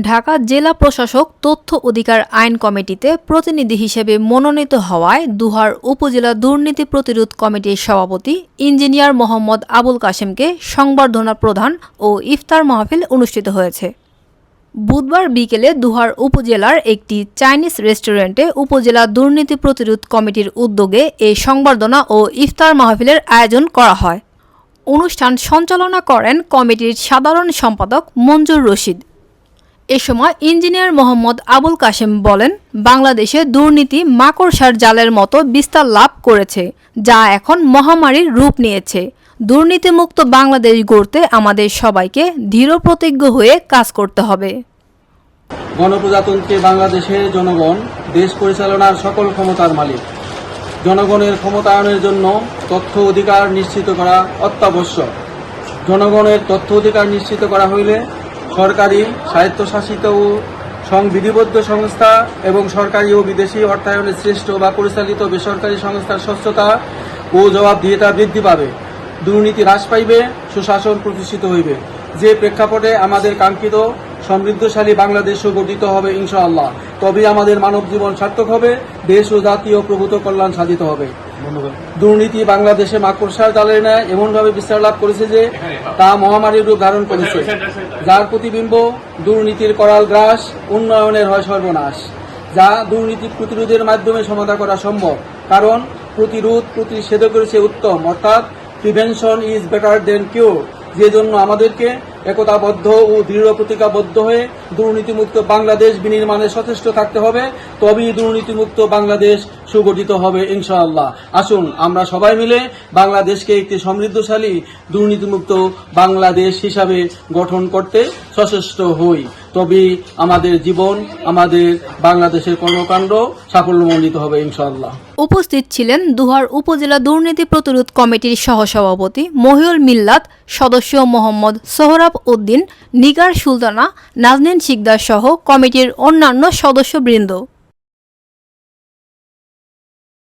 ঢাকা জেলা প্রশাসক তথ্য অধিকার আইন কমিটিতে প্রতিনিধি হিসেবে মনোনীত হওয়ায় দুহার উপজেলা দুর্নীতি প্রতিরোধ কমিটির সভাপতি ইঞ্জিনিয়ার মোহাম্মদ আবুল কাশেমকে সংবর্ধনা প্রদান ও ইফতার মাহফিল অনুষ্ঠিত হয়েছে। বুধবার বিকেলে দুহার উপজেলার একটি চাইনিজ রেস্টুরেন্টে উপজেলা দুর্নীতি প্রতিরোধ কমিটির উদ্যোগে এই সংবর্ধনা ও ইফতার মাহফিলের আয়োজন করা হয়। অনুষ্ঠান সঞ্চালনা করেন কমিটির সাধারণ সম্পাদক মঞ্জুর রশিদ। এ সময় ইঞ্জিনিয়ার মোহাম্মদ আবুল কাশেম বলেন, বাংলাদেশে দুর্নীতি মাকড়সার জালের মতো বিস্তার লাভ করেছে, যা এখন মহামারীর রূপ নিয়েছে। দুর্নীতিমুক্ত বাংলাদেশ গড়তে আমাদের সবাইকে দৃঢ়প্রতিজ্ঞ হয়ে কাজ করতে হবে। গণপ্রজাতন্ত্রী বাংলাদেশের জনগণ দেশ পরিচালনার সকল ক্ষমতার মালিক। জনগণের ক্ষমতায়নের জন্য তথ্য অধিকার নিশ্চিত করা অত্যাবশ্যক। জনগণের তথ্য অধিকার নিশ্চিত করা হইলে সরকারি, স্বায়ত্তশাসিত ও সংবিধিবদ্ধ সংস্থা এবং সরকারি ও বিদেশি অর্থায়নে শ্রেষ্ঠ বা পরিচালিত বেসরকারি সংস্থার স্বচ্ছতা ও জবাবদিহিতা বৃদ্ধি পাবে, দুর্নীতি হ্রাস পাইবে, সুশাসন প্রতিষ্ঠিত হইবে। যে প্রেক্ষাপটে আমাদের কাঙ্ক্ষিত সমৃদ্ধশালী বাংলাদেশ গঠিত হবে ইনশাআল্লাহ, তবেই আমাদের মানব জীবন সার্থক হবে, দেশ ও জাতীয় প্রভূত কল্যাণ সাধিত হবে। দুর্নীতি বাংলাদেশে মাকড়সার জালের ন্যায় এমনভাবে বিস্তার লাভ করেছে যে তা মহামারীর রূপ ধারণ করেছে, যার প্রতিবিম্ব দুর্নীতির করাল গ্রাস, উন্নয়নের হয় সর্বনাশ। যা দুর্নীতি প্রতিরোধের মাধ্যমে সমাধান করা সম্ভব, কারণ প্রতিষেধকের চেয়ে উত্তম, অর্থাৎ প্রিভেনশন ইজ বেটার দেন কিউর। যে জন্য আমাদেরকে একতাবদ্ধ ও দৃঢ় প্রতিজ্ঞাবদ্ধ হয়ে দুর্নীতিমুক্ত বাংলাদেশ বিনির্মাণে সচেষ্ট থাকতে হবে, তবেই দুর্নীতিমুক্ত বাংলাদেশ সুগঠিত হবে ইনশাআল্লাহ। আসুন আমরা সবাই মিলে বাংলাদেশকে একটি সমৃদ্ধশালী দুর্নীতিমুক্ত বাংলাদেশ হিসাবে গঠন করতে সচেষ্ট হই, তবেই আমাদের জীবন, আমাদের বাংলাদেশের কর্মকাণ্ড সাফল্যমণ্ডিত হবে ইনশাআল্লাহ। উপস্থিত ছিলেন দুহার উপজেলা দুর্নীতি প্রতিরোধ কমিটির সহসভাপতি মহিউল মিল্লাত, সদস্য মোহাম্মদ সোহরাব উদ্দিন, নিগার সুলতানা, নাজনীন শিকদার সহ কমিটির অন্যান্য সদস্যবৃন্দ।